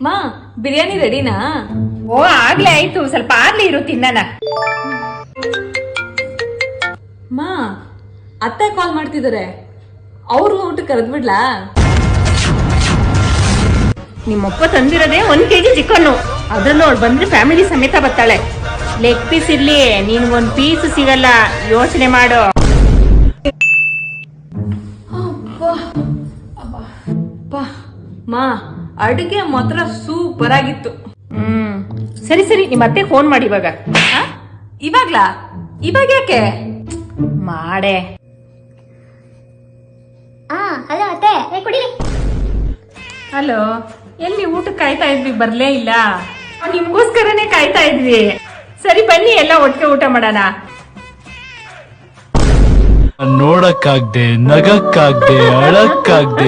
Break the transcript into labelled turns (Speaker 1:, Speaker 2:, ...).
Speaker 1: ಮಾ ಬಿರಿಯಾನಿ ರೆಡಿನಾ?
Speaker 2: ಓ ಆಗ್ಲೇ ಆಯ್ತು, ಸ್ವಲ್ಪ ಆಗ್ಲೇ ಇರು ತಿನ್ನನ.
Speaker 1: ಮಾ ಅತ್ತೆ ಕಾಲ್ ಮಾಡ್ತಿದ್ದಾರೆ, ಅವ್ರನ್ನ ಊಟಕ್ಕೆ ಕರೆದ್ಬಿಡ್ಲಾ?
Speaker 2: ನಿಮ್ಮಪ್ಪ ತಂದಿರೋದೇ 1 kg ಚಿಕನ್ನು, ಅದನ್ನು ಅವಳು ಬಂದ್ರೆ ಫ್ಯಾಮಿಲಿ ಸಮೇತ ಬರ್ತಾಳೆ. ಲೆಗ್ ಪೀಸ್ ಇರ್ಲಿ, ನಿನ್ಗೊಂದ್ ಪೀಸ್ ಸಿಗಲ್ಲ, ಯೋಚನೆ ಮಾಡು.
Speaker 1: ಮಾ ಅಡುಗೆ ಮಾತ್ರ ಸೂಪರ್ ಆಗಿತ್ತು.
Speaker 2: ಸರಿ ಸರಿ, ನಿಮ್ಮ ಅತ್ತೆ ಫೋನ್ ಮಾಡಿ ಇವಾಗ.
Speaker 1: ಇವಾಗ್ಲಾ? ಇವಾಗ ಯಾಕೆ?
Speaker 2: ಮಾಡೆ.
Speaker 3: ಹಲೋ ಅತ್ತೆ, ಕುಡಿರಿ.
Speaker 2: ಹಲೋ, ಎಲ್ಲಿ ಊಟಕ್ಕೆ ಕಾಯ್ತಾ ಇದ್ವಿ, ಬರ್ಲೇ ಇಲ್ಲ. ನಿಮ್ಗೋಸ್ಕರನೇ ಕಾಯ್ತಾ ಇದ್ವಿ. ಸರಿ ಬನ್ನಿ, ಎಲ್ಲ ಒಟ್ಟಿಗೆ ಊಟ ಮಾಡೋಣ.
Speaker 4: ನೋಡಕ್ಕಾಗ್ದೆ, ನಗಕ್ಕಾಗ್ದೆ, ಅಳಕ್ಕಾಗ್ದೆ.